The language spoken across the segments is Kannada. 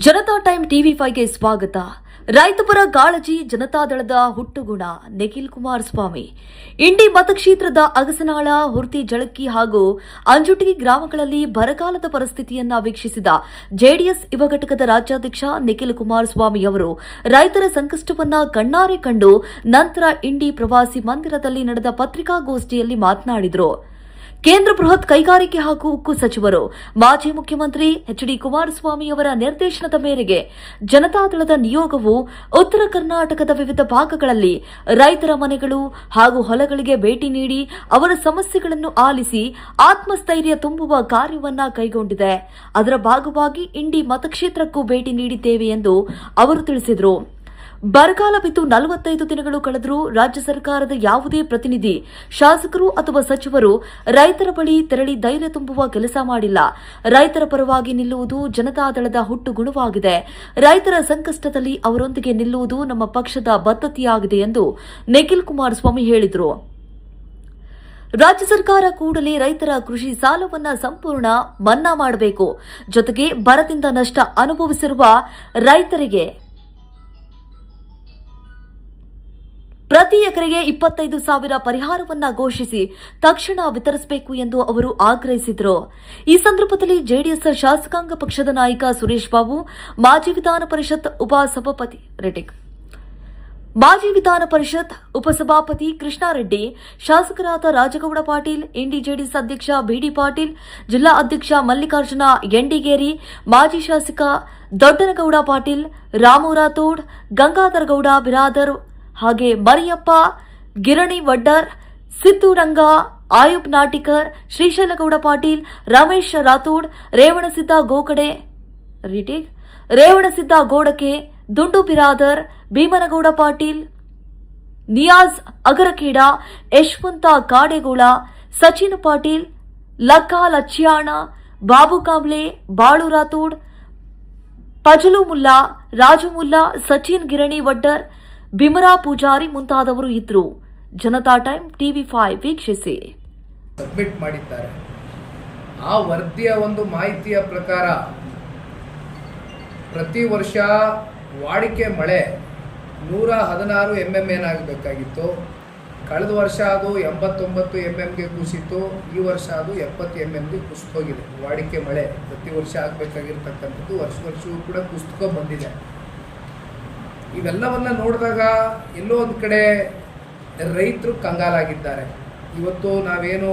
ಜನತಾ ಟೈಮ್ ಟಿವಿ5ಗೆ ಸ್ವಾಗತ. ರೈತಪರ ಕಾಳಜಿ ಜನತಾದಳದ ಹುಟ್ಟುಗುಣ ನಿಖಿಲ್ ಕುಮಾರಸ್ವಾಮಿ. ಇಂಡಿ ಮತಕ್ಷೇತ್ರದ ಅಗಸನಾಳ, ಹುರ್ತಿ, ಜಳಕಿ ಹಾಗೂ ಅಂಜುಟಿ ಗ್ರಾಮಗಳಲ್ಲಿ ಬರಗಾಲದ ಪರಿಸ್ಥಿತಿಯನ್ನ ವೀಕ್ಷಿಸಿದ ಜೆಡಿಎಸ್ ಯುವ ಘಟಕದ ರಾಜ್ಯಾಧ್ಯಕ್ಷ ನಿಖಿಲ್ ಕುಮಾರಸ್ವಾಮಿ ಅವರು ರೈತರ ಸಂಕಷ್ಟವನ್ನ ಕಣ್ಣಾರೆ ಕಂಡು ನಂತರ ಇಂಡಿ ಪ್ರವಾಸಿ ಮಂದಿರದಲ್ಲಿ ನಡೆದ ಪತ್ರಿಕಾಗೋಷ್ಠಿಯಲ್ಲಿ ಮಾತನಾಡಿದರು. ಕೇಂದ್ರ ಬೃಹತ್ ಕೈಗಾರಿಕೆ ಹಾಗೂ ಉಕ್ಕು ಸಚಿವರು ಮಾಜಿ ಮುಖ್ಯಮಂತ್ರಿ ಎಚ್ಡಿ ಕುಮಾರಸ್ವಾಮಿ ಅವರ ನಿರ್ದೇಶನದ ಮೇರೆಗೆ ಜನತಾದಳದ ನಿಯೋಗವು ಉತ್ತರ ಕರ್ನಾಟಕದ ವಿವಿಧ ಭಾಗಗಳಲ್ಲಿ ರೈತರ ಮನೆಗಳು ಹಾಗೂ ಹೊಲಗಳಿಗೆ ಭೇಟಿ ನೀಡಿ ಅವರ ಸಮಸ್ಯೆಗಳನ್ನು ಆಲಿಸಿ ಆತ್ಮಸ್ಥೈರ್ಯ ತುಂಬುವ ಕಾರ್ಯವನ್ನ ಕೈಗೊಂಡಿದೆ. ಅದರ ಭಾಗವಾಗಿ ಇಂಡಿ ಮತಕ್ಷೇತ್ರಕ್ಕೂ ಭೇಟಿ ನೀಡಿದ್ದೇವೆ ಎಂದು ಅವರು ತಿಳಿಸಿದರು. ಬರಗಾಲ ಬಿದ್ದು 45 ದಿನಗಳು ಕಳೆದರೂ ರಾಜ್ಯ ಸರ್ಕಾರದ ಯಾವುದೇ ಪ್ರತಿನಿಧಿ, ಶಾಸಕರು ಅಥವಾ ಸಚಿವರು ರೈತರ ಬಳಿ ತೆರಳಿ ಧೈರ್ಯ ತುಂಬುವ ಕೆಲಸ ಮಾಡಿಲ್ಲ. ರೈತರ ಪರವಾಗಿ ನಿಲ್ಲುವುದು ಜನತಾದಳದ ಹುಟ್ಟುಗುಣವಾಗಿದೆ. ರೈತರ ಸಂಕಷ್ಟದಲ್ಲಿ ಅವರೊಂದಿಗೆ ನಿಲ್ಲುವುದು ನಮ್ಮ ಪಕ್ಷದ ಬದ್ಧತೆಯಾಗಿದೆ ಎಂದು ನಿಖಿಲ್ ಕುಮಾರಸ್ವಾಮಿ ಹೇಳಿದರು. ರಾಜ್ಯ ಸರ್ಕಾರ ಕೂಡಲೇ ರೈತರ ಕೃಷಿ ಸಾಲವನ್ನ ಸಂಪೂರ್ಣ ಮನ್ನಾ ಮಾಡಬೇಕು. ಜೊತೆಗೆ ಬರದಿಂದ ನಷ್ಟ ಅನುಭವಿಸಿರುವ ರೈತರಿಗೆ ಪ್ರತಿ ಎಕರೆಗೆ 25,000 ಪರಿಹಾರವನ್ನ ಘೋಷಿಸಿ ತಕ್ಷಣ ವಿತರಿಸಬೇಕು ಎಂದು ಅವರು ಆಗ್ರಹಿಸಿದರು. ಈ ಸಂದರ್ಭದಲ್ಲಿ ಜೆಡಿಎಸ್ ಶಾಸಕಾಂಗ ಪಕ್ಷದ ನಾಯಕ ಸುರೇಶ್ ಬಾಬು, ಮಾಜಿ ವಿಧಾನ ಪರಿಷತ್ ಉಪಸಭಾಪತಿ ಕೃಷ್ಣಾರೆಡ್ಡಿ, ಶಾಸಕರಾದ ರಾಜಗೌಡ ಪಾಟೀಲ್, ಇಂಡಿ ಜೆಡಿಎಸ್ ಅಧ್ಯಕ್ಷ ಬಿಡಿ ಪಾಟೀಲ್, ಜಿಲ್ಲಾ ಅಧ್ಯಕ್ಷ ಮಲ್ಲಿಕಾರ್ಜುನ ಎಂಡಿಗೇರಿ, ಮಾಜಿ ಶಾಸಕ ದೊಡ್ಡನಗೌಡ ಪಾಟೀಲ್, ರಾಮು ರಾಥೋಡ್, ಗಂಗಾಧರ ಗೌಡ ಬಿರಾದರ್ ಹಾಗೆ ಮರಿಯಪ್ಪ, ಗಿರಣಿ ವಡ್ಡರ್, ಸಿದ್ದುರಂಗ, ಆಯುಬ್ ನಾಟಿಕರ್, ಶ್ರೀಶೈಲಗೌಡ ಪಾಟೀಲ್, ರಮೇಶ್ ರಾಥೋಡ್, ರೇವಣಸಿದ್ದ ಗೋಡಕೆ, ದುಂಡು ಬಿರಾದರ್, ಭೀಮನಗೌಡ ಪಾಟೀಲ್, ನಿಯಾಜ್ ಅಗರಖೇಡ, ಯಶವಂತ ಕಾಡೇಗೋಳ, ಸಚಿನ್ ಪಾಟೀಲ್, ಲಕ್ಕಾ ಲಚ್ಯಾಣ, ಬಾಬು ಕಾಂಬ್ಳೆ, ಬಾಳು ರಾಥೋಡ್, ಪಜಲು ಮುಲ್ಲಾ, ರಾಜು ಮುಲ್ಲಾ, ಸಚಿನ್ ಗಿರಣಿ ವಡ್ಡರ್, ಬಿಮರಾ ಪೂಜಾರಿ ಮುಂತಾದವರು ಇದ್ರು. ಜನತಾ ಟೈಮ್ ಟಿವಿ5 ವೀಕ್ಷಿಸಿ. ಸಬ್ಮಿಟ್ ಮಾಡಿದ್ದಾರೆ. ಆ ವರದಿಯ ಒಂದು ಮಾಹಿತಿಯ ಪ್ರಕಾರ ಪ್ರತಿ ವರ್ಷ ವಾಡಿಕೆ ಮಳೆ 116 mm ಏನಾಗಬೇಕಾಗಿತ್ತು. ಕಳೆದ ವರ್ಷ ಅದು 89 mmಗೆ ಕುಸಿತು. ಈ ವರ್ಷ ಅದು 70 mmಗೆ ಕುಸಿತೋಗಿದೆ. ವಾಡಿಕೆ ಮಳೆ ಪ್ರತಿ ವರ್ಷ ಆಗಬೇಕಾಗಿರ್ತಕ್ಕಂಥದ್ದು ವರ್ಷವೂ ಕೂಡ ಕುಸಿತುಕೊ ಬಂದಿದೆ. ಇವೆಲ್ಲವನ್ನ ನೋಡಿದಾಗ ಎಲ್ಲೋ ಒಂದು ಕಡೆ ರೈತರು ಕಂಗಾಲಾಗಿದ್ದಾರೆ. ಇವತ್ತು ನಾವೇನು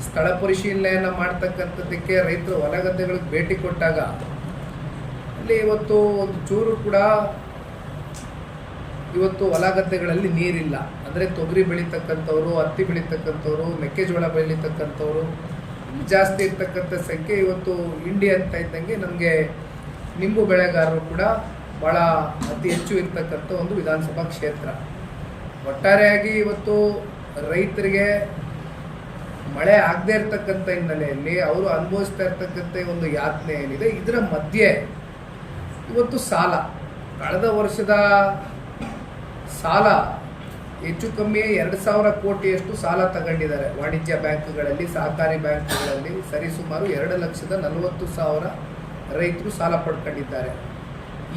ಸ್ಥಳ ಪರಿಶೀಲನೆಯನ್ನು ಮಾಡ್ತಕ್ಕಂಥದ್ದಕ್ಕೆ ರೈತರು ಹೊಲಗದ್ದೆಗಳಿಗೆ ಭೇಟಿ ಕೊಟ್ಟಾಗ ಅಲ್ಲಿ ಇವತ್ತು ಒಂದು ಚೂರು ಕೂಡ ಇವತ್ತು ಹೊಲಗದ್ದೆಗಳಲ್ಲಿ ನೀರಿಲ್ಲ. ಅಂದರೆ ತೊಗರಿ ಬೆಳೀತಕ್ಕಂಥವ್ರು, ಹತ್ತಿ ಬೆಳೀತಕ್ಕಂಥವ್ರು, ಮೆಕ್ಕೆಜೋಳ ಬೆಳೀತಕ್ಕಂಥವ್ರು ಜಾಸ್ತಿ ಇರ್ತಕ್ಕಂಥ ಸಂಖ್ಯೆ ಇವತ್ತು ಇಂಡಿ ಅಂತ ಇದ್ದಂಗೆ ನಮಗೆ ನಿಂಬು ಬೆಳೆಗಾರರು ಕೂಡ ಭಾಳ ಅತಿ ಹೆಚ್ಚು ಇರ್ತಕ್ಕಂಥ ಒಂದು ವಿಧಾನಸಭಾ ಕ್ಷೇತ್ರ. ಒಟ್ಟಾರೆಯಾಗಿ ಇವತ್ತು ರೈತರಿಗೆ ಮಳೆ ಆಗದೆ ಇರ್ತಕ್ಕಂಥ ಹಿನ್ನೆಲೆಯಲ್ಲಿ ಅವರು ಅನುಭವಿಸ್ತಾ ಇರ್ತಕ್ಕಂಥ ಒಂದು ಯಾತನೆ ಏನಿದೆ, ಇದರ ಮಧ್ಯೆ ಇವತ್ತು ಸಾಲ, ಕಳೆದ ವರ್ಷದ ಸಾಲ ಹೆಚ್ಚು ಕಮ್ಮಿ 2,000 ಕೋಟಿಯಷ್ಟು ಸಾಲ ತಗೊಂಡಿದ್ದಾರೆ. ವಾಣಿಜ್ಯ ಬ್ಯಾಂಕ್ಗಳಲ್ಲಿ, ಸಹಕಾರಿ ಬ್ಯಾಂಕ್ಗಳಲ್ಲಿ ಸರಿಸುಮಾರು 2,40,40,000 ರೈತರು ಸಾಲ ಪಡ್ಕೊಂಡಿದ್ದಾರೆ.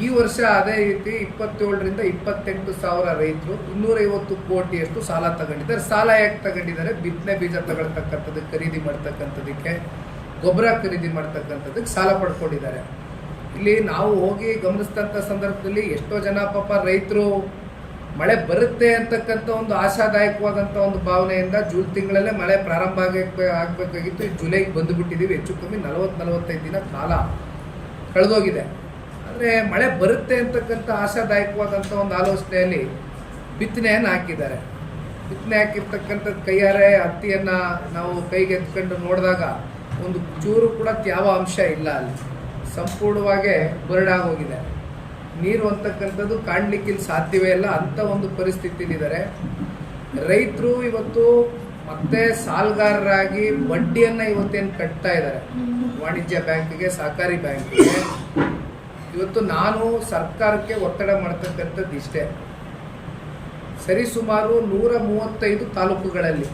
ಈ ವರ್ಷ ಅದೇ ರೀತಿ 27,000ರಿಂದ 28,000 ರೈತರು 250 ಕೋಟಿಯಷ್ಟು ಸಾಲ ತಗೊಂಡಿದ್ದಾರೆ. ಸಾಲ ಯಾಕೆ ತಗೊಂಡಿದ್ದಾರೆ? ಬಿತ್ತನೆ ಬೀಜ ತಗೊಳ್ತಕ್ಕಂಥದ್ದಕ್ಕೆ, ಖರೀದಿ ಮಾಡ್ತಕ್ಕಂಥದ್ದಕ್ಕೆ, ಗೊಬ್ಬರ ಖರೀದಿ ಮಾಡ್ತಕ್ಕಂಥದ್ದಕ್ಕೆ ಸಾಲ ಪಡ್ಕೊಂಡಿದ್ದಾರೆ. ಇಲ್ಲಿ ನಾವು ಹೋಗಿ ಗಮನಿಸಿದಂಥ ಸಂದರ್ಭದಲ್ಲಿ ಎಷ್ಟೋ ಜನ ಪಾಪ ರೈತರು ಮಳೆ ಬರುತ್ತೆ ಅಂತಕ್ಕಂಥ ಒಂದು ಆಶಾದಾಯಕವಾದಂಥ ಒಂದು ಭಾವನೆಯಿಂದ ಜೂನ್ ತಿಂಗಳಲ್ಲೇ ಮಳೆ ಪ್ರಾರಂಭ ಆಗಬೇಕಾಗಿತ್ತು. ಈ ಜುಲೈಗೆ ಬಂದುಬಿಟ್ಟಿದ್ದೀವಿ. ಹೆಚ್ಚು ಕಮ್ಮಿ 40-45 ದಿನ ಕಾಲ ಕಳೆದೋಗಿದೆ. ಅಂದರೆ ಮಳೆ ಬರುತ್ತೆ ಅಂತಕ್ಕಂಥ ಆಶಾದಾಯಕವಾದಂಥ ಒಂದು ಆಲೋಚನೆಯಲ್ಲಿ ಬಿತ್ತನೆಯನ್ನು ಹಾಕಿದ್ದಾರೆ. ಬಿತ್ತನೆ ಹಾಕಿರ್ತಕ್ಕಂಥದ್ದು ಕೈಯಾರೆ ಹತ್ತಿಯನ್ನು ನಾವು ಕೈಗೆ ಎತ್ಕೊಂಡು ನೋಡಿದಾಗ ಒಂದು ಚೂರು ಕೂಡ ಯಾವ ಅಂಶ ಇಲ್ಲ. ಅಲ್ಲಿ ಸಂಪೂರ್ಣವಾಗಿ ಬರಡಾಗೋಗಿದೆ. ನೀರು ಅಂತಕ್ಕಂಥದ್ದು ಕಾಣಲಿಕ್ಕಿಲ್ಲಿ ಸಾಧ್ಯವೇ ಇಲ್ಲ. ಅಂಥ ಒಂದು ಪರಿಸ್ಥಿತಿಲಿದ್ದಾರೆ ರೈತರು. ಇವತ್ತು ಮತ್ತೆ ಸಾಲಗಾರರಾಗಿ ಬಡ್ಡಿಯನ್ನು ಇವತ್ತೇನು ಕಟ್ತಾ ಇದ್ದಾರೆ ವಾಣಿಜ್ಯ ಬ್ಯಾಂಕಿಗೆ, ಸಹಕಾರಿ ಬ್ಯಾಂಕಿಗೆ. ಇವತ್ತು ನಾನು ಸರ್ಕಾರಕ್ಕೆ ಒತ್ತಡ ಮಾಡ್ತಕ್ಕಂಥದ್ದು ಇಷ್ಟೇ, ಸರಿಸುಮಾರು 135 ತಾಲೂಕುಗಳಲ್ಲಿ,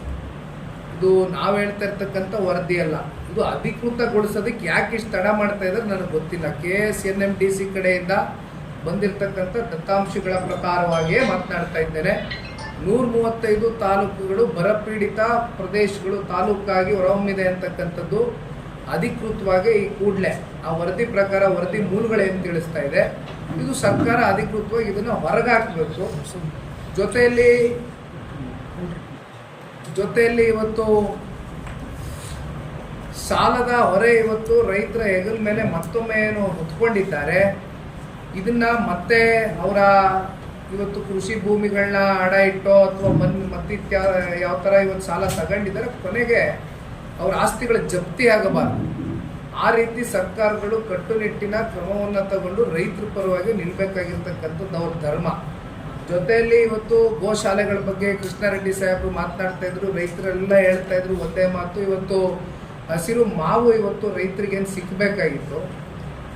ಇದು ನಾವು ಹೇಳ್ತಾ ಇರ್ತಕ್ಕಂಥ ವರದಿ ಅಲ್ಲ, ಇದು ಇದು ಅಧಿಕೃತಗೊಳಿಸೋದಕ್ಕೆ ಯಾಕೆ ಇಷ್ಟು ತಡ ಮಾಡ್ತಾ ಇದ್ದಾರೆ ನನಗೆ ಗೊತ್ತಿಲ್ಲ. KSNMDC ಕಡೆಯಿಂದ ಬಂದಿರತಕ್ಕಂಥ ದತ್ತಾಂಶಗಳ ಪ್ರಕಾರವಾಗಿಯೇ ಮಾತನಾಡ್ತಾ ಇದ್ದೇನೆ. 135 ತಾಲೂಕುಗಳು ಬರಪೀಡಿತ ಪ್ರದೇಶಗಳು ತಾಲೂಕಾಗಿ ಹೊರಹೊಮ್ಮಿದೆ ಅಂತಕ್ಕಂಥದ್ದು ಅಧಿಕೃತವಾಗಿ ಈ ಕೂಡಲೇ ಆ ವರದಿ ಪ್ರಕಾರ ವರದಿ ಮೂಲಗಳೇನು ತಿಳಿಸ್ತಾ ಇದೆ, ಇದು ಸರ್ಕಾರ ಅಧಿಕೃತವಾಗಿ ಇದನ್ನು ಹೊರಗಾಕಬೇಕು. ಜೊತೆಯಲ್ಲಿ ಇವತ್ತು ಸಾಲದ ಹೊರೆ ಇವತ್ತು ರೈತರ ಹೆಗಲ ಮೇಲೆ ಮತ್ತೊಮ್ಮೆ ಏನು ಹೊತ್ಕೊಂಡಿದ್ದಾರೆ, ಇದನ್ನ ಮತ್ತೆ ಅವರ ಇವತ್ತು ಕೃಷಿ ಭೂಮಿಗಳನ್ನ ಅಡ ಇಟ್ಟೋ ಅಥವಾ ಮತ್ತಿತ್ಯ ಯಾವ ಥರ ಇವತ್ತು ಸಾಲ ತಗೊಂಡಿದ್ದಾರೆ, ಕೊನೆಗೆ ಅವರ ಆಸ್ತಿಗಳ ಜಪ್ತಿ ಆಗಬಾರ್ದು. ಆ ರೀತಿ ಸರ್ಕಾರಗಳು ಕಟ್ಟುನಿಟ್ಟಿನ ಕ್ರಮವನ್ನು ತಗೊಂಡು ರೈತರ ಪರವಾಗಿ ನಿಲ್ಬೇಕಾಗಿರ್ತಕ್ಕಂಥದ್ದು ಅವ್ರ ಧರ್ಮ. ಜೊತೆಯಲ್ಲಿ ಇವತ್ತು ಗೋಶಾಲೆಗಳ ಬಗ್ಗೆ ಕೃಷ್ಣಾರೆಡ್ಡಿ ಸಾಹೇಬರು ಮಾತನಾಡ್ತಾ ಇದ್ರು, ರೈತರೆಲ್ಲ ಹೇಳ್ತಾ ಇದ್ರು ಒಂದೇ ಮಾತು, ಇವತ್ತು ಹಸಿರು ಮಾವು ಇವತ್ತು ರೈತರಿಗೇನು ಸಿಕ್ಕಬೇಕಾಗಿತ್ತು,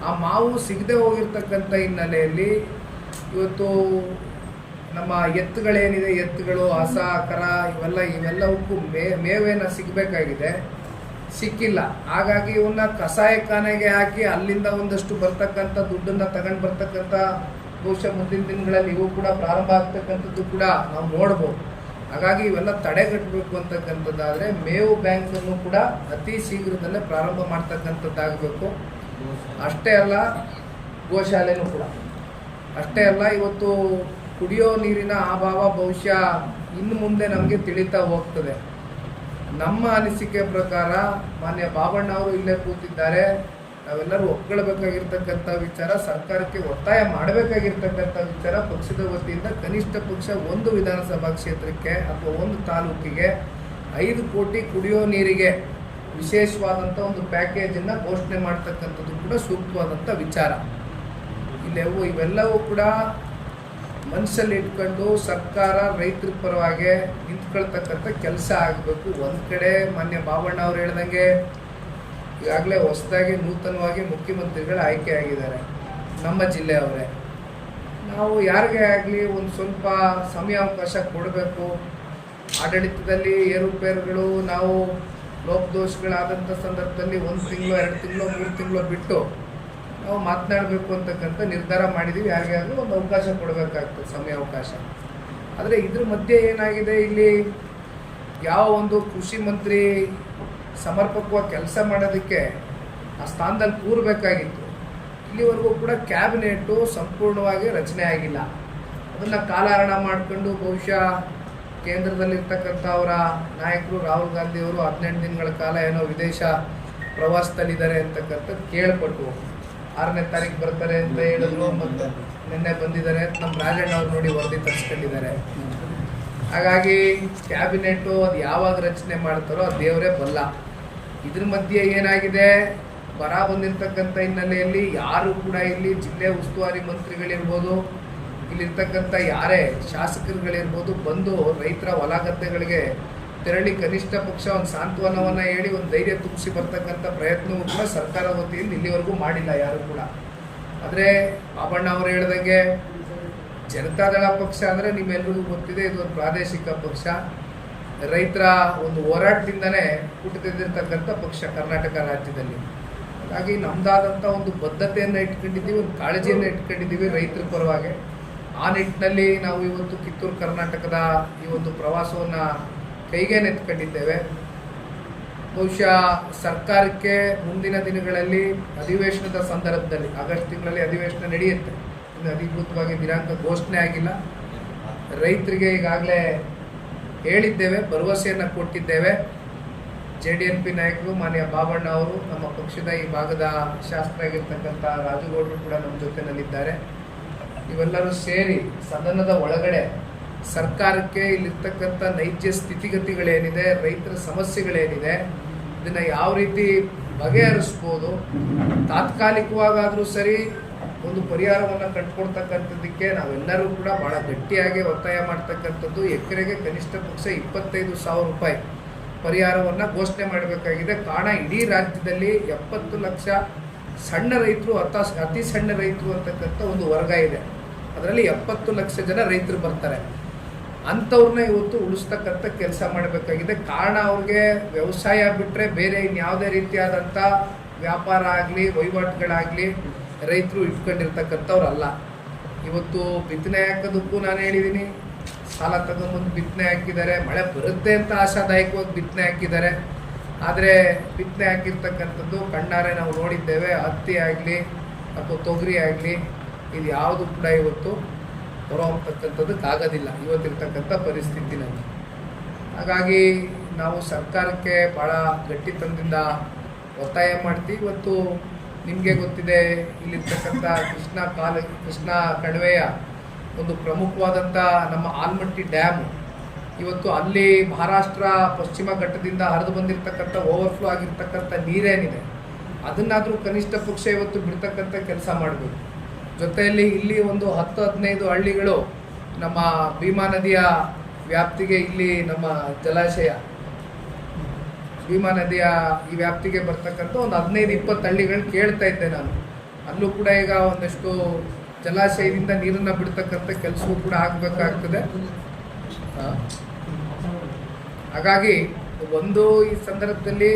ಆ ಮಾವು ಸಿಗದೆ ಹೋಗಿರ್ತಕ್ಕಂಥ ಹಿನ್ನೆಲೆಯಲ್ಲಿ ಇವತ್ತು ನಮ್ಮ ಎತ್ತುಗಳೇನಿದೆ, ಎತ್ತುಗಳು, ಹಸ, ಕರ ಇವೆಲ್ಲವಕ್ಕೂ ಮೇವೇನ ಸಿಗಬೇಕಾಗಿದೆ, ಸಿಕ್ಕಿಲ್ಲ. ಹಾಗಾಗಿ ಇವನ್ನ ಕಸಾಯಖಾನೆಗೆ ಹಾಕಿ ಅಲ್ಲಿಂದ ಒಂದಷ್ಟು ಬರ್ತಕ್ಕಂಥ ದುಡ್ಡನ್ನು ತಗೊಂಡು ಬರ್ತಕ್ಕಂಥ ಬಹುಶಃ ಮುಂದಿನ ದಿನಗಳಲ್ಲಿ ಇವು ಕೂಡ ಪ್ರಾರಂಭ ಆಗ್ತಕ್ಕಂಥದ್ದು ಕೂಡ ನಾವು ನೋಡ್ಬೋದು. ಹಾಗಾಗಿ ಇವೆಲ್ಲ ತಡೆಗಟ್ಟಬೇಕು ಅಂತಕ್ಕಂಥದ್ದಾದರೆ ಮೇವು ಬ್ಯಾಂಕನ್ನು ಕೂಡ ಅತಿ ಶೀಘ್ರದಲ್ಲೇ ಪ್ರಾರಂಭ ಮಾಡ್ತಕ್ಕಂಥದ್ದಾಗಬೇಕು. ಅಷ್ಟೇ ಅಲ್ಲ, ಗೋಶಾಲೆನೂ ಕೂಡ ಅಷ್ಟೇ ಅಲ್ಲ, ಇವತ್ತು ಕುಡಿಯೋ ನೀರಿನ ಅಭಾವ ಬಹುಶಃ ಇನ್ನು ಮುಂದೆ ನಮಗೆ ತಿಳಿತಾ ಹೋಗ್ತದೆ. ನಮ್ಮ ಅನಿಸಿಕೆ ಪ್ರಕಾರ ಮಾನ್ಯ ಬಾಬಣ್ಣ ಅವರು ಇಲ್ಲೇ ಕೂತಿದ್ದಾರೆ, ನಾವೆಲ್ಲರೂ ಒಪ್ಕೊಳ್ಬೇಕಾಗಿರ್ತಕ್ಕಂಥ ವಿಚಾರ, ಸರ್ಕಾರಕ್ಕೆ ಒತ್ತಾಯ ಮಾಡಬೇಕಾಗಿರ್ತಕ್ಕಂಥ ವಿಚಾರ, ಪಕ್ಷದ ವತಿಯಿಂದ ಕನಿಷ್ಠ ಪಕ್ಷ ಒಂದು ವಿಧಾನಸಭಾ ಕ್ಷೇತ್ರಕ್ಕೆ ಅಥವಾ ಒಂದು ತಾಲೂಕಿಗೆ 5 ಕೋಟಿ ಕುಡಿಯೋ ನೀರಿಗೆ ವಿಶೇಷವಾದಂಥ ಒಂದು ಪ್ಯಾಕೇಜನ್ನು ಘೋಷಣೆ ಮಾಡ್ತಕ್ಕಂಥದ್ದು ಕೂಡ ಸೂಕ್ತವಾದಂಥ ವಿಚಾರ. ಇವೆಲ್ಲವೂ ಕೂಡ ಮನಸ್ಸಲ್ಲಿ ಇಟ್ಕೊಂಡು ಸರ್ಕಾರ ರೈತರ ಪರವಾಗಿ ನಿಂತ್ಕೊಳ್ತಕ್ಕಂಥ ಕೆಲಸ ಆಗಬೇಕು. ಒಂದು ಕಡೆ ಮಾನ್ಯ ಬಾಬಣ್ಣ ಅವರು ಹೇಳ್ದಂಗೆ ಈಗಾಗಲೇ ಹೊಸದಾಗಿ ನೂತನವಾಗಿ ಮುಖ್ಯಮಂತ್ರಿಗಳು ಆಯ್ಕೆ ಆಗಿದ್ದಾರೆ ನಮ್ಮ ಜಿಲ್ಲೆಯವರೇ. ನಾವು ಯಾರಿಗೇ ಆಗಲಿ ಒಂದು ಸ್ವಲ್ಪ ಸಮಯಾವಕಾಶ ಕೊಡಬೇಕು. ಆಡಳಿತದಲ್ಲಿ ಏರುಪೇರುಗಳು, ನಾವು ಲೋಪದೋಷಗಳಾದಂಥ ಸಂದರ್ಭದಲ್ಲಿ 1 ತಿಂಗಳು 2 ತಿಂಗಳು 3 ತಿಂಗಳು ಬಿಟ್ಟು ನಾವು ಮಾತನಾಡಬೇಕು ಅಂತಕ್ಕಂಥ ನಿರ್ಧಾರ ಮಾಡಿದ್ದೀವಿ. ಯಾರಿಗಾದ್ರೂ ಒಂದು ಅವಕಾಶ ಕೊಡಬೇಕಾಗ್ತದೆ, ಸಮಯಾವಕಾಶ. ಆದರೆ ಇದ್ರ ಮಧ್ಯೆ ಏನಾಗಿದೆ, ಇಲ್ಲಿ ಯಾವ ಒಂದು ಕೃಷಿ ಮಂತ್ರಿ ಸಮರ್ಪಕವಾಗಿ ಕೆಲಸ ಮಾಡೋದಕ್ಕೆ ಆ ಸ್ಥಾನದಲ್ಲಿ ಕೂರಬೇಕಾಗಿತ್ತು, ಇಲ್ಲಿವರೆಗೂ ಕೂಡ ಕ್ಯಾಬಿನೆಟ್ಟು ಸಂಪೂರ್ಣವಾಗಿ ರಚನೆ ಆಗಿಲ್ಲ. ಅದನ್ನು ಕಾಲಹರಣ ಮಾಡಿಕೊಂಡು ಬಹುಶಃ ಕೇಂದ್ರದಲ್ಲಿರ್ತಕ್ಕಂಥ ಅವರ ನಾಯಕರು ರಾಹುಲ್ ಗಾಂಧಿ ಅವರು 18 ದಿನಗಳ ಕಾಲ ಏನೋ ವಿದೇಶ ಪ್ರವಾಸದಲ್ಲಿದ್ದಾರೆ ಅಂತಕ್ಕಂಥದ್ದು ಕೇಳ್ಪಟ್ಟು 6ನೇ ತಾರೀಕು ಬರ್ತಾರೆ ಅಂತ ಹೇಳಿದ್ರು, ಮತ್ತು ನಿನ್ನೆ ಬಂದಿದ್ದಾರೆ. ನಮ್ಮ ರಾಜಣ್ಣ ಅವ್ರು ನೋಡಿ ವರದಿ ತರಿಸ್ಕೊಂಡಿದ್ದಾರೆ. ಹಾಗಾಗಿ ಕ್ಯಾಬಿನೆಟ್ಟು ಅದು ಯಾವಾಗ ರಚನೆ ಮಾಡ್ತಾರೋ ಅದು ದೇವರೇ ಬಲ್ಲ. ಇದ್ರ ಮಧ್ಯೆ ಏನಾಗಿದೆ, ಬರ ಬಂದಿರತಕ್ಕಂಥ ಹಿನ್ನೆಲೆಯಲ್ಲಿ ಯಾರು ಕೂಡ ಇಲ್ಲಿ ಜಿಲ್ಲೆ ಉಸ್ತುವಾರಿ ಮಂತ್ರಿಗಳಿರ್ಬೋದು, ಇಲ್ಲಿರ್ತಕ್ಕಂಥ ಯಾರೇ ಶಾಸಕರುಗಳಿರ್ಬೋದು, ಬಂದು ರೈತರ ಹೊಲ ಗದ್ದೆಗಳಿಗೆ ತೆರಳಿ ಕನಿಷ್ಠ ಪಕ್ಷ ಒಂದು ಸಾಂತ್ವನವನ್ನು ಹೇಳಿ ಒಂದು ಧೈರ್ಯ ತುಂಬಿಸಿ ಬರ್ತಕ್ಕಂಥ ಪ್ರಯತ್ನವೂ ಕೂಡ ಸರ್ಕಾರ ವತಿಯಿಂದ ಇಲ್ಲಿವರೆಗೂ ಮಾಡಿಲ್ಲ ಯಾರು ಕೂಡ. ಆದರೆ ಬಾಬಣ್ಣ ಅವರು ಹೇಳ್ದಂಗೆ ಜನತಾದಳ ಪಕ್ಷ ಅಂದರೆ ನಿಮ್ಮೆಲ್ಲರಿಗೂ ಗೊತ್ತಿದೆ, ಇದು ಒಂದು ಪ್ರಾದೇಶಿಕ ಪಕ್ಷ, ರೈತರ ಒಂದು ಹೋರಾಟದಿಂದನೇ ಹುಟ್ಟುತ್ತಿದ್ದಿರ್ತಕ್ಕಂಥ ಪಕ್ಷ ಕರ್ನಾಟಕ ರಾಜ್ಯದಲ್ಲಿ. ಹಾಗಾಗಿ ನಮ್ಮದಾದಂಥ ಒಂದು ಬದ್ಧತೆಯನ್ನು ಇಟ್ಕೊಂಡಿದ್ದೀವಿ, ಒಂದು ಕಾಳಜಿಯನ್ನು ಇಟ್ಕೊಂಡಿದ್ದೀವಿ ರೈತರ ಪರವಾಗಿ. ಆ ನಿಟ್ಟಿನಲ್ಲಿ ನಾವು ಇವತ್ತು ಕಿತ್ತೂರು ಕರ್ನಾಟಕದ ಈ ಒಂದು ಪ್ರವಾಸವನ್ನು ಕೈಗೆನೆತ್ಕೊಂಡಿದ್ದೇವೆ. ಬಹುಶಃ ಸರ್ಕಾರಕ್ಕೆ ಮುಂದಿನ ದಿನಗಳಲ್ಲಿ ಅಧಿವೇಶನದ ಸಂದರ್ಭದಲ್ಲಿ, ಆಗಸ್ಟ್ ತಿಂಗಳಲ್ಲಿ ಅಧಿವೇಶನ ನಡೆಯುತ್ತೆ, ಇನ್ನು ಅಧಿಕೃತವಾಗಿ ದಿನಾಂಕ ಘೋಷಣೆ ಆಗಿಲ್ಲ. ರೈತರಿಗೆ ಈಗಾಗಲೇ ಹೇಳಿದ್ದೇವೆ, ಭರವಸೆಯನ್ನು ಕೊಟ್ಟಿದ್ದೇವೆ. JDNP ನಾಯಕರು ಮಾನ್ಯ ಬಾಬಣ್ಣ ಅವರು, ನಮ್ಮ ಪಕ್ಷದ ಈ ಭಾಗದ ಶಾಸಕರಾಗಿರ್ತಕ್ಕಂಥ ರಾಜುಗೌಡರು ಕೂಡ ನಮ್ಮ ಜೊತೆಯಲ್ಲಿದ್ದಾರೆ. ಇವೆಲ್ಲರೂ ಸೇರಿ ಸದನದ ಒಳಗಡೆ ಸರ್ಕಾರಕ್ಕೆ ಇಲ್ಲಿರ್ತಕ್ಕಂಥ ನೈಜ ಸ್ಥಿತಿಗತಿಗಳೇನಿದೆ, ರೈತರ ಸಮಸ್ಯೆಗಳೇನಿದೆ, ಇದನ್ನು ಯಾವ ರೀತಿ ಬಗೆಹರಿಸ್ಬೋದು, ತಾತ್ಕಾಲಿಕವಾಗಾದರೂ ಸರಿ ಒಂದು ಪರಿಹಾರವನ್ನು ಕಂಡುಕೊಡ್ತಕ್ಕಂಥದ್ದಕ್ಕೆ ನಾವೆಲ್ಲರೂ ಕೂಡ ಭಾಳ ಗಟ್ಟಿಯಾಗಿ ಒತ್ತಾಯ ಮಾಡ್ತಕ್ಕಂಥದ್ದು. ಎಕರೆಗೆ ಕನಿಷ್ಠ ಪಕ್ಷ 25,000 ರೂಪಾಯಿ ಪರಿಹಾರವನ್ನು ಘೋಷಣೆ ಮಾಡಬೇಕಾಗಿದೆ. ಕಾರಣ ಇಡೀ ರಾಜ್ಯದಲ್ಲಿ 70 ಲಕ್ಷ ಸಣ್ಣ ರೈತರು, ಅತಿ ಸಣ್ಣ ರೈತರು ಅಂತಕ್ಕಂಥ ಒಂದು ವರ್ಗ ಇದೆ. ಅದರಲ್ಲಿ 70 ಲಕ್ಷ ಜನ ರೈತರು ಬರ್ತಾರೆ. ಅಂಥವ್ರನ್ನ ಇವತ್ತು ಉಳಿಸ್ತಕ್ಕಂಥ ಕೆಲಸ ಮಾಡಬೇಕಾಗಿದೆ. ಕಾರಣ ಅವ್ರಿಗೆ ವ್ಯವಸಾಯ ಬಿಟ್ಟರೆ ಬೇರೆ ಇನ್ಯಾವುದೇ ರೀತಿಯಾದಂಥ ವ್ಯಾಪಾರ ಆಗಲಿ ವಹಿವಾಟುಗಳಾಗಲಿ ರೈತರು ಇಟ್ಕೊಂಡಿರ್ತಕ್ಕಂಥವ್ರಲ್ಲ. ಇವತ್ತು ಬಿತ್ತನೆ ಹಾಕೋದಕ್ಕೂ ನಾನು ಹೇಳಿದ್ದೀನಿ, ಸಾಲ ತಗೊಂಬಂದು ಬಿತ್ತನೆ ಹಾಕಿದ್ದಾರೆ, ಮಳೆ ಬರುತ್ತೆ ಅಂತ ಆಶಾದಾಯಕವಾಗಿ ಬಿತ್ತನೆ ಹಾಕಿದ್ದಾರೆ. ಆದರೆ ಬಿತ್ತನೆ ಹಾಕಿರ್ತಕ್ಕಂಥದ್ದು ಕಣ್ಣಾರೆ ನಾವು ನೋಡಿದ್ದೇವೆ. ಹತ್ತಿ ಆಗಲಿ ಅಥವಾ ತೊಗರಿ ಆಗಲಿ ಇದು ಯಾವುದು ಕೂಡ ಇವತ್ತು ಹೊರಹೋಗ್ತಕ್ಕಂಥದ್ದಕ್ಕಾಗೋದಿಲ್ಲ ಇವತ್ತಿರ್ತಕ್ಕಂಥ ಪರಿಸ್ಥಿತಿನಲ್ಲಿ. ಹಾಗಾಗಿ ನಾವು ಸರ್ಕಾರಕ್ಕೆ ಭಾಳ ಗಟ್ಟಿತನದಿಂದ ಒತ್ತಾಯ ಮಾಡ್ತೀವಿ. ಇವತ್ತು ನಿಮಗೆ ಗೊತ್ತಿದೆ, ಇಲ್ಲಿರ್ತಕ್ಕಂಥ ಕೃಷ್ಣಾ ಕಣಿವೆಯ ಒಂದು ಪ್ರಮುಖವಾದಂಥ ನಮ್ಮ ಆಲ್ಮಟ್ಟಿ ಡ್ಯಾಮ್ ಇವತ್ತು ಅಲ್ಲಿ ಮಹಾರಾಷ್ಟ್ರ ಪಶ್ಚಿಮ ಘಟ್ಟದಿಂದ ಹರಿದು ಬಂದಿರತಕ್ಕಂಥ ಓವರ್ಫ್ಲೋ ಆಗಿರ್ತಕ್ಕಂಥ ನೀರೇನಿದೆ ಅದನ್ನಾದರೂ ಕನಿಷ್ಠ ಪಕ್ಷ ಇವತ್ತು ಬಿಡ್ತಕ್ಕಂಥ ಕೆಲಸ ಮಾಡಬೇಕು. ಜೊತೆಯಲ್ಲಿ ಇಲ್ಲಿ ಒಂದು 10-15 ಹಳ್ಳಿಗಳು ನಮ್ಮ ಭೀಮಾ ನದಿಯ ವ್ಯಾಪ್ತಿಗೆ, ಇಲ್ಲಿ ನಮ್ಮ ಜಲಾಶಯ ಭೀಮಾ ನದಿಯ ಈ ವ್ಯಾಪ್ತಿಗೆ ಬರ್ತಕ್ಕಂಥ ಒಂದು 15-20 ಹಳ್ಳಿಗಳು ಕೇಳ್ತಾ ಇದ್ದೆ ನಾನು. ಅಲ್ಲೂ ಕೂಡ ಈಗ ಒಂದಷ್ಟು ಜಲಾಶಯದಿಂದ ನೀರನ್ನು ಬಿಡ್ತಕ್ಕಂಥ ಕೆಲಸವೂ ಕೂಡ ಆಗಬೇಕಾಗ್ತದೆ. ಹಾಗಾಗಿ ಒಂದು ಈ ಸಂದರ್ಭದಲ್ಲಿ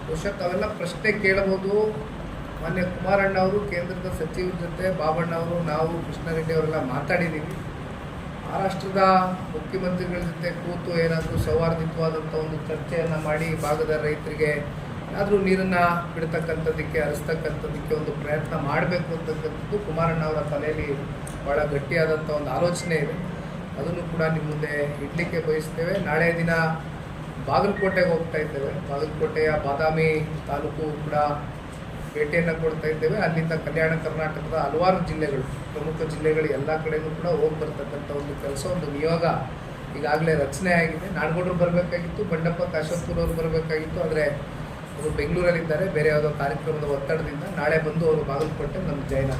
ಬಹುಶಃ ತಾವೆಲ್ಲ ಪ್ರಶ್ನೆ ಕೇಳಬಹುದು. ಮಾನ್ಯ ಕುಮಾರಣ್ಣ ಅವರು ಕೇಂದ್ರದ ಸಚಿವರ ಜೊತೆ, ಬಾಬಣ್ಣ ಅವರು, ನಾವು ಕೃಷ್ಣಾರೆಡ್ಡಿ ಅವರೆಲ್ಲ ಮಾತಾಡಿದ್ದೀವಿ. ಮಹಾರಾಷ್ಟ್ರದ ಮುಖ್ಯಮಂತ್ರಿಗಳ ಜೊತೆ ಕೂತು ಏನಾದರೂ ಸೌಹಾರ್ದಯುತವಾದಂಥ ಒಂದು ಚರ್ಚೆಯನ್ನು ಮಾಡಿ ಭಾಗದ ರೈತರಿಗೆ ಏನಾದರೂ ನೀರನ್ನು ಬಿಡ್ತಕ್ಕಂಥದ್ದಕ್ಕೆ, ಹರಿಸ್ತಕ್ಕಂಥದ್ದಕ್ಕೆ ಒಂದು ಪ್ರಯತ್ನ ಮಾಡಬೇಕು ಅಂತಕ್ಕಂಥದ್ದು ಕುಮಾರಣ್ಣ ಅವರ ತಲೆಯಲ್ಲಿ ಭಾಳ ಗಟ್ಟಿಯಾದಂಥ ಒಂದು ಆಲೋಚನೆ ಇದೆ. ಅದನ್ನು ಕೂಡ ನಿಮ್ಮ ಮುಂದೆ ಇಡಲಿಕ್ಕೆ ಬಯಸ್ತೇವೆ. ನಾಳೆ ದಿನ ಬಾಗಲಕೋಟೆಗೆ ಹೋಗ್ತಾ ಇದ್ದೇವೆ. ಬಾಗಲಕೋಟೆಯ ಬಾದಾಮಿ ತಾಲೂಕು ಕೂಡ ಭೇಟಿಯನ್ನು ಕೊಡ್ತಾ ಇದ್ದೇವೆ. ಅಲ್ಲಿಂದ ಕಲ್ಯಾಣ ಕರ್ನಾಟಕದ ಹಲವಾರು ಜಿಲ್ಲೆಗಳು, ಪ್ರಮುಖ ಜಿಲ್ಲೆಗಳು ಎಲ್ಲ ಕಡೆಯೂ ಕೂಡ ಹೋಗಿ ಬರ್ತಕ್ಕಂಥ ಒಂದು ಕೆಲಸ, ಒಂದು ನಿಯೋಗ ಈಗಾಗಲೇ ರಚನೆ ಆಗಿದೆ. ನಾಡಗೌಡರು ಬರಬೇಕಾಗಿತ್ತು, ಬಂಡಪ್ಪ ಕಾಶಪ್ಪುರ್ ಅವರು ಬರಬೇಕಾಗಿತ್ತು, ಆದರೆ ಅವರು ಬೆಂಗಳೂರಲ್ಲಿದ್ದಾರೆ ಬೇರೆ ಯಾವುದೋ ಕಾರ್ಯಕ್ರಮದ ಒತ್ತಡದಿಂದ. ನಾಳೆ ಬಂದು ಅವರು ಬಾಗಲಕೋಟೆ ನಮ್ಮ ಜೈನ